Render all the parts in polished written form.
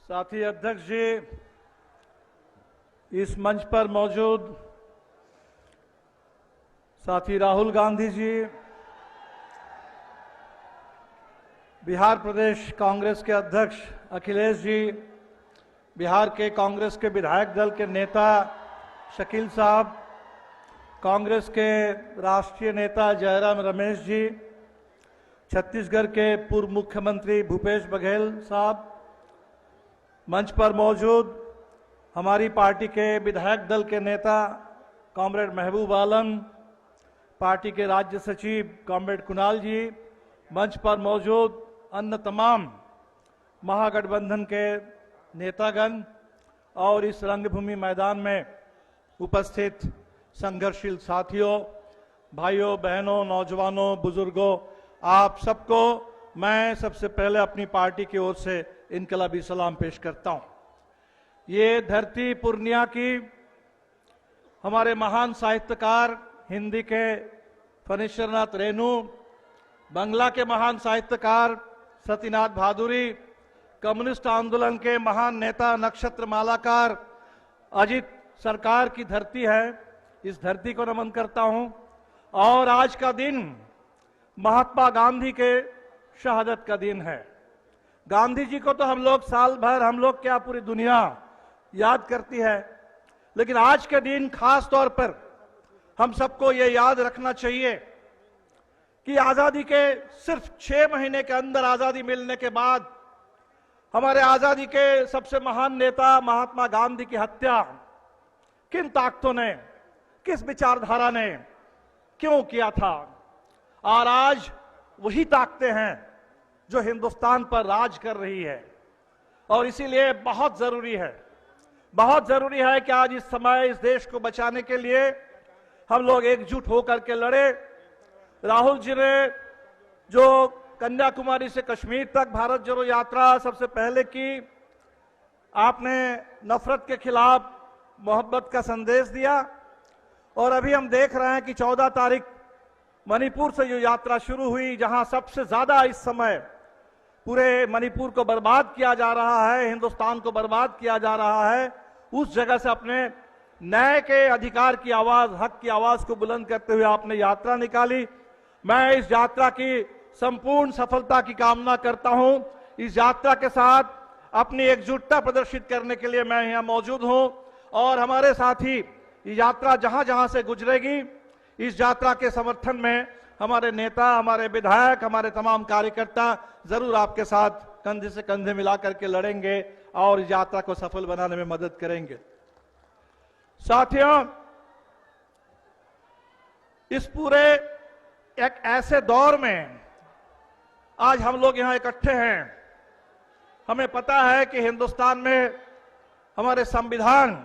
साथी अध्यक्ष जी, इस मंच पर मौजूद साथी राहुल गांधी जी, बिहार प्रदेश कांग्रेस के अध्यक्ष अखिलेश जी, बिहार के कांग्रेस के विधायक दल के नेता शकील साहब, कांग्रेस के राष्ट्रीय नेता जयराम रमेश जी, छत्तीसगढ़ के पूर्व मुख्यमंत्री भूपेश बघेल साहब, मंच पर मौजूद हमारी पार्टी के विधायक दल के नेता कॉमरेड महबूब आलम, पार्टी के राज्य सचिव कॉमरेड कुणाल जी, मंच पर मौजूद अन्य तमाम महागठबंधन के नेतागण और इस रंगभूमि मैदान में उपस्थित संघर्षशील साथियों, भाइयों बहनों, नौजवानों, बुजुर्गों, आप सबको मैं सबसे पहले अपनी पार्टी की ओर से इनकलाबी सलाम पेश करता हूं। ये धरती पूर्णिया की हमारे महान साहित्यकार, हिंदी के फणीश्वरनाथ रेणु, बांग्ला के महान साहित्यकार सत्यनाथ भादुरी, कम्युनिस्ट आंदोलन के महान नेता नक्षत्र मालाकार अजित सरकार की धरती है। इस धरती को नमन करता हूं। और आज का दिन महात्मा गांधी के शहादत का दिन है। गांधी जी को तो हम लोग साल भर, हम लोग क्या पूरी दुनिया याद करती है, लेकिन आज के दिन खास तौर पर हम सबको ये याद रखना चाहिए कि आजादी के सिर्फ 6 महीने के अंदर आजादी मिलने के बाद हमारे आजादी के सबसे महान नेता महात्मा गांधी की हत्या किन ताकतों ने, किस विचारधारा ने क्यों किया था। और आज वही ताकतें हैं जो हिंदुस्तान पर राज कर रही है। और इसीलिए बहुत जरूरी है कि आज इस समय इस देश को बचाने के लिए हम लोग एकजुट होकर के लड़े। राहुल जी ने जो कन्याकुमारी से कश्मीर तक भारत जोड़ो यात्रा सबसे पहले की, आपने नफरत के खिलाफ मोहब्बत का संदेश दिया। और अभी हम देख रहे हैं कि 14 तारीख मणिपुर से जो यात्रा शुरू हुई, जहां सबसे ज्यादा इस समय पूरे मणिपुर को बर्बाद किया जा रहा है, हिंदुस्तान को बर्बाद किया जा रहा है, उस जगह से अपने न्याय के अधिकार की आवाज, हक की आवाज को बुलंद करते हुए आपने यात्रा निकाली। मैं इस यात्रा की संपूर्ण सफलता की कामना करता हूं। इस यात्रा के साथ अपनी एकजुटता प्रदर्शित करने के लिए मैं यहां मौजूद हूं। और हमारे साथी ये यात्रा जहां जहां से गुजरेगी, इस यात्रा के समर्थन में हमारे नेता, हमारे विधायक, हमारे तमाम कार्यकर्ता जरूर आपके साथ कंधे से कंधे मिलाकर के लड़ेंगे और इस यात्रा को सफल बनाने में मदद करेंगे। साथियों, इस पूरे एक ऐसे दौर में आज हम लोग यहां इकट्ठे हैं। हमें पता है कि हिंदुस्तान में हमारे संविधान,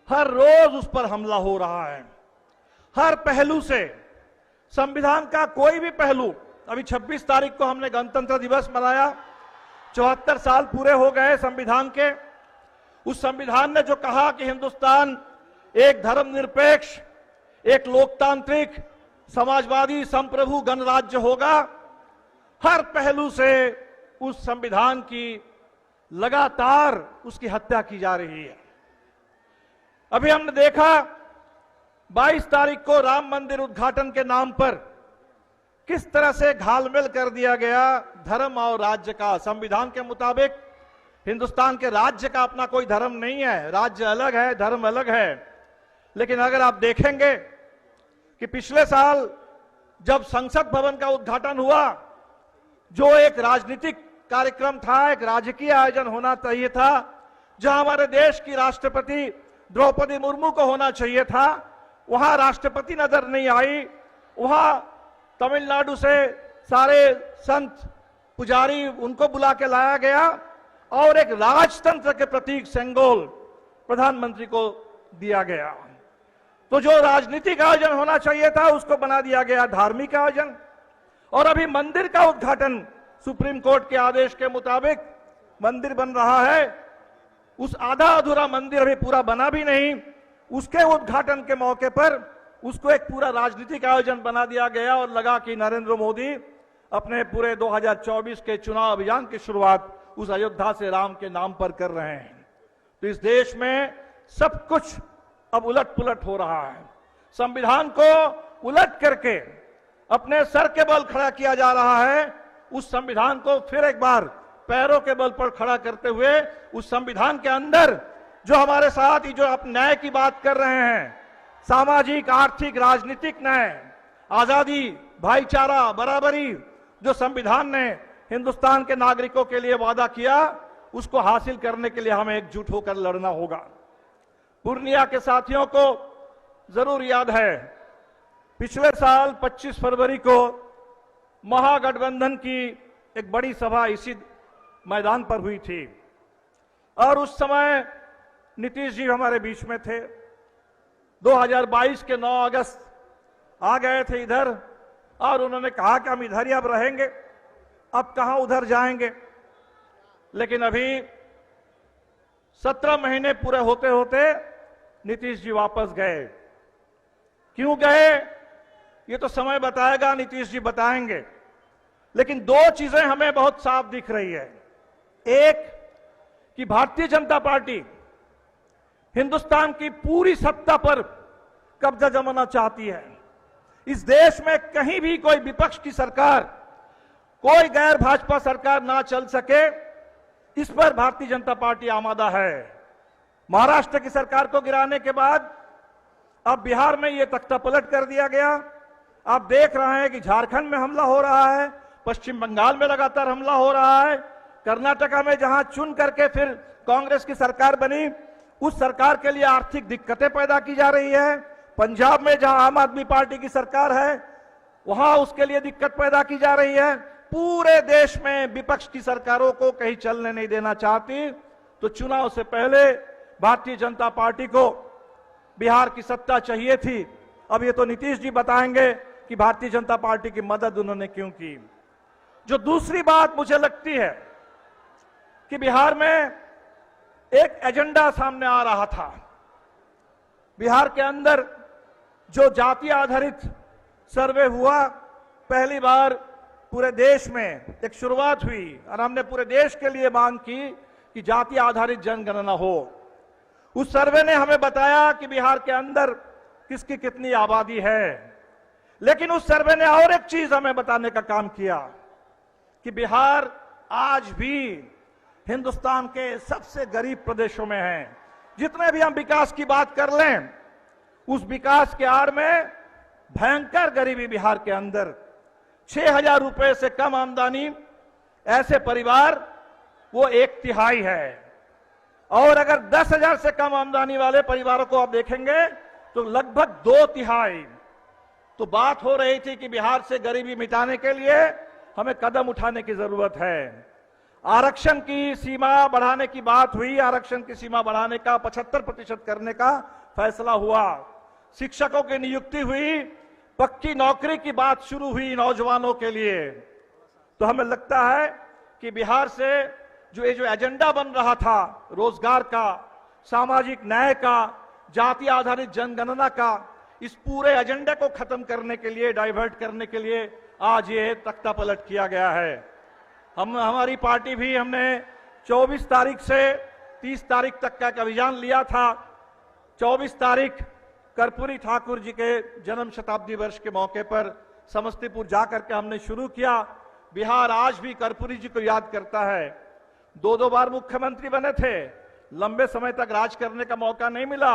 हर रोज उस पर हमला हो रहा है, हर पहलू से। संविधान का कोई भी पहलू, अभी 26 तारीख को हमने गणतंत्र दिवस मनाया, 74 साल पूरे हो गए संविधान के। उस संविधान ने जो कहा कि हिंदुस्तान एक धर्मनिरपेक्ष, एक लोकतांत्रिक, समाजवादी, संप्रभु गणराज्य होगा, हर पहलू से उस संविधान की लगातार उसकी हत्या की जा रही है। अभी हमने देखा 22 तारीख को राम मंदिर उद्घाटन के नाम पर किस तरह से घालमेल कर दिया गया धर्म और राज्य का। संविधान के मुताबिक हिंदुस्तान के राज्य का अपना कोई धर्म नहीं है, राज्य अलग है, धर्म अलग है। लेकिन अगर आप देखेंगे कि पिछले साल जब संसद भवन का उद्घाटन हुआ, जो एक राजनीतिक कार्यक्रम था, एक राजकीय आयोजन होना चाहिए था, जहां हमारे देश की राष्ट्रपति द्रौपदी मुर्मू को होना चाहिए था, वहां राष्ट्रपति नजर नहीं आई। वहां तमिलनाडु से सारे संत पुजारी, उनको बुला के लाया गया और एक राजतंत्र के प्रतीक सेंगोल प्रधानमंत्री को दिया गया। तो जो राजनीतिक आयोजन होना चाहिए था, उसको बना दिया गया धार्मिक आयोजन। और अभी मंदिर का उद्घाटन सुप्रीम कोर्ट के आदेश के मुताबिक मंदिर बन रहा है। उस आधा अधूरा मंदिर अभी पूरा बना भी नहीं, उसके उद्घाटन के मौके पर उसको एक पूरा राजनीतिक आयोजन बना दिया गया और लगा कि नरेंद्र मोदी अपने पूरे 2024 के चुनाव अभियान की शुरुआत उस अयोध्या से राम के नाम पर कर रहे हैं। तो इस देश में सब कुछ अब उलट पुलट हो रहा है। संविधान को उलट करके अपने सर के बल खड़ा किया जा रहा है। उस संविधान को फिर एक बार पैरों के बल पर खड़ा करते हुए उस संविधान के अंदर जो हमारे साथ ही जो आप न्याय की बात कर रहे हैं, सामाजिक, आर्थिक, राजनीतिक न्याय, आजादी, भाईचारा, बराबरी, जो संविधान ने हिंदुस्तान के नागरिकों के लिए वादा किया, उसको हासिल करने के लिए हमें एकजुट होकर लड़ना होगा। पूर्णिया के साथियों को जरूर याद है, पिछले साल 25 फरवरी को महागठबंधन की एक बड़ी सभा इसी मैदान पर हुई थी और उस समय नीतीश जी हमारे बीच में थे। 2022 के 9 अगस्त आ गए थे इधर और उन्होंने कहा कि हम इधर ही अब रहेंगे, अब कहां उधर जाएंगे। लेकिन अभी 17 महीने पूरे होते होते नीतीश जी वापस गए। क्यों गए ये तो समय बताएगा, नीतीश जी बताएंगे। लेकिन दो चीजें हमें बहुत साफ दिख रही है। एक कि भारतीय जनता पार्टी हिंदुस्तान की पूरी सत्ता पर कब्जा जमाना चाहती है। इस देश में कहीं भी कोई विपक्ष की सरकार, कोई गैर भाजपा सरकार ना चल सके, इस पर भारतीय जनता पार्टी आमादा है। महाराष्ट्र की सरकार को गिराने के बाद अब बिहार में यह तख्ता पलट कर दिया गया। आप देख रहे हैं कि झारखंड में हमला हो रहा है, पश्चिम बंगाल में लगातार हमला हो रहा है, कर्नाटका में जहां चुन करके फिर कांग्रेस की सरकार बनी, उस सरकार के लिए आर्थिक दिक्कतें पैदा की जा रही है। पंजाब में जहां आम आदमी पार्टी की सरकार है, वहां उसके लिए दिक्कत पैदा की जा रही है। पूरे देश में विपक्ष की सरकारों को कहीं चलने नहीं देना चाहती। तो चुनाव से पहले भारतीय जनता पार्टी को बिहार की सत्ता चाहिए थी। अब ये तो नीतीश जी बताएंगे कि भारतीय जनता पार्टी की मदद उन्होंने क्यों की। जो दूसरी बात मुझे लगती है कि बिहार में एक एजेंडा सामने आ रहा था। बिहार के अंदर जो जाति आधारित सर्वे हुआ, पहली बार पूरे देश में एक शुरुआत हुई और हमने पूरे देश के लिए मांग की कि जाति आधारित जनगणना हो। उस सर्वे ने हमें बताया कि बिहार के अंदर किसकी कितनी आबादी है। लेकिन उस सर्वे ने और एक चीज हमें बताने का काम किया कि बिहार आज भी हिंदुस्तान के सबसे गरीब प्रदेशों में है। जितने भी हम विकास की बात कर लें, उस विकास के आड़ में भयंकर गरीबी बिहार के अंदर 6,000 रुपए से कम आमदनी ऐसे परिवार वो 1/3 है। और अगर 10,000 से कम आमदनी वाले परिवारों को आप देखेंगे तो लगभग 2/3। तो बात हो रही थी कि बिहार से गरीबी मिटाने के लिए हमें कदम उठाने की जरूरत है। आरक्षण की सीमा बढ़ाने की बात हुई, आरक्षण की सीमा बढ़ाने का 75% करने का फैसला हुआ। शिक्षकों की नियुक्ति हुई, पक्की नौकरी की बात शुरू हुई नौजवानों के लिए। तो हमें लगता है कि बिहार से जो एजेंडा बन रहा था, रोजगार का, सामाजिक न्याय का, जाति आधारित जनगणना का, इस पूरे एजेंडे को खत्म करने के लिए, डाइवर्ट करने के लिए आज ये तख्ता पलट किया गया है। हमारी पार्टी भी हमने 24 तारीख से 30 तारीख तक का एक अभियान लिया था। 24 तारीख कर्पूरी ठाकुर जी के जन्म शताब्दी वर्ष के मौके पर समस्तीपुर जाकर के हमने शुरू किया। बिहार आज भी कर्पूरी जी को याद करता है। 2 बार मुख्यमंत्री बने थे, लंबे समय तक राज करने का मौका नहीं मिला,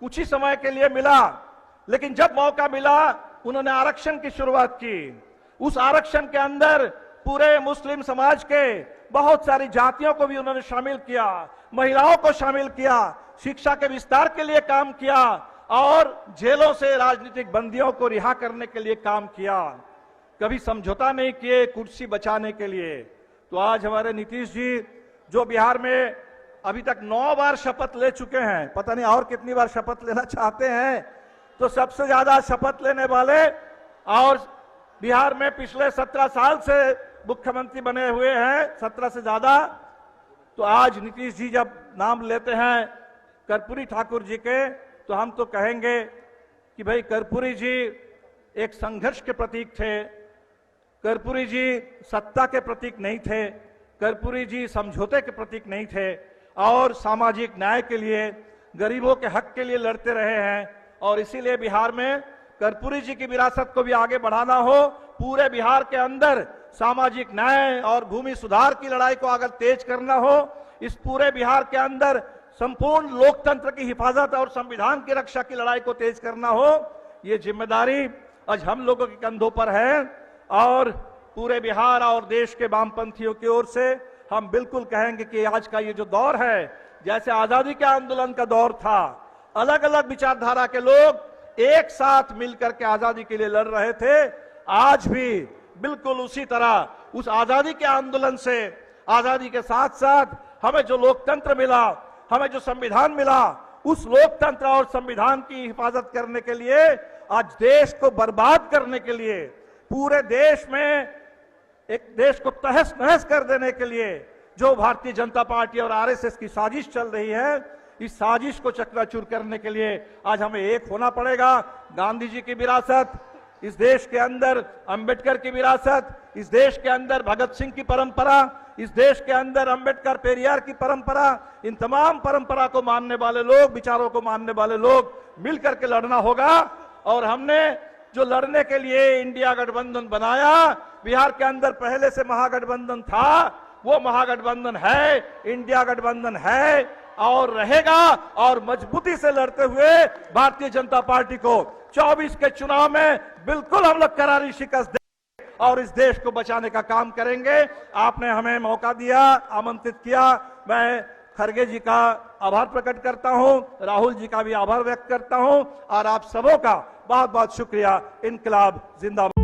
कुछ ही समय के लिए मिला। लेकिन जब मौका मिला, उन्होंने आरक्षण की शुरुआत की। उस आरक्षण के अंदर पूरे मुस्लिम समाज के बहुत सारी जातियों को भी उन्होंने शामिल किया, महिलाओं को शामिल किया, शिक्षा के विस्तार के लिए काम किया और जेलों से राजनीतिक बंदियों को रिहा करने के लिए काम किया। कभी समझौता नहीं किए कुर्सी बचाने के लिए। तो आज हमारे नीतीश जी जो बिहार में अभी तक 9 बार शपथ ले चुके हैं, पता नहीं और कितनी बार शपथ लेना चाहते हैं, तो सबसे ज्यादा शपथ लेने वाले और बिहार में पिछले 17 साल से मुख्यमंत्री बने हुए हैं, 17 से ज्यादा। तो आज नीतीश जी जब नाम लेते हैं कर्पूरी ठाकुर जी के, तो हम तो कहेंगे कि भाई कर्पूरी जी एक संघर्ष के प्रतीक थे। कर्पूरी जी सत्ता के प्रतीक नहीं थे, कर्पूरी जी समझौते के प्रतीक नहीं थे और सामाजिक न्याय के लिए, गरीबों के हक के लिए लड़ते रहे हैं। और इसीलिए बिहार में कर्पूरी जी की विरासत को भी आगे बढ़ाना हो, पूरे बिहार के अंदर सामाजिक न्याय और भूमि सुधार की लड़ाई को अगर तेज करना हो, इस पूरे बिहार के अंदर संपूर्ण लोकतंत्र की हिफाजत और संविधान की रक्षा की लड़ाई को तेज करना हो, ये जिम्मेदारी आज हम लोगों के कंधों पर है। और पूरे बिहार और देश के वामपंथियों की ओर से हम बिल्कुल कहेंगे कि आज का ये जो दौर है, जैसे आजादी के आंदोलन का दौर था, अलग अलग विचारधारा के लोग एक साथ मिलकर के आजादी के लिए लड़ रहे थे, आज भी बिल्कुल उसी तरह उस आजादी के आंदोलन से, आजादी के साथ साथ हमें जो लोकतंत्र मिला, हमें जो संविधान मिला, उस लोकतंत्र और संविधान की हिफाजत करने के लिए, आज देश को बर्बाद करने के लिए, पूरे देश में एक देश को तहस नहस कर देने के लिए जो भारतीय जनता पार्टी और आरएसएस की साजिश चल रही है, इस साजिश को चकनाचूर करने के लिए आज हमें एक होना पड़ेगा। गांधी जी की विरासत, इस देश के अंदर अंबेडकर की विरासत, इस देश के अंदर भगत सिंह की परंपरा, इस देश के अंदर अंबेडकर पेरियार की परंपरा, इन तमाम परंपरा को मानने वाले लोग, विचारों को मानने वाले लोग मिलकर के लड़ना होगा। और हमने जो लड़ने के लिए इंडिया गठबंधन बनाया, बिहार के अंदर पहले से महागठबंधन था, वो महागठबंधन है, इंडिया गठबंधन है और रहेगा। और मजबूती से लड़ते हुए भारतीय जनता पार्टी को 24 के चुनाव में बिल्कुल हम लोग करारी शिकस्त देंगे और इस देश को बचाने का काम करेंगे। आपने हमें मौका दिया, आमंत्रित किया, मैं खरगे जी का आभार प्रकट करता हूं, राहुल जी का भी आभार व्यक्त करता हूं और आप सबों का बहुत बहुत शुक्रिया। इनकलाब जिंदाबाद।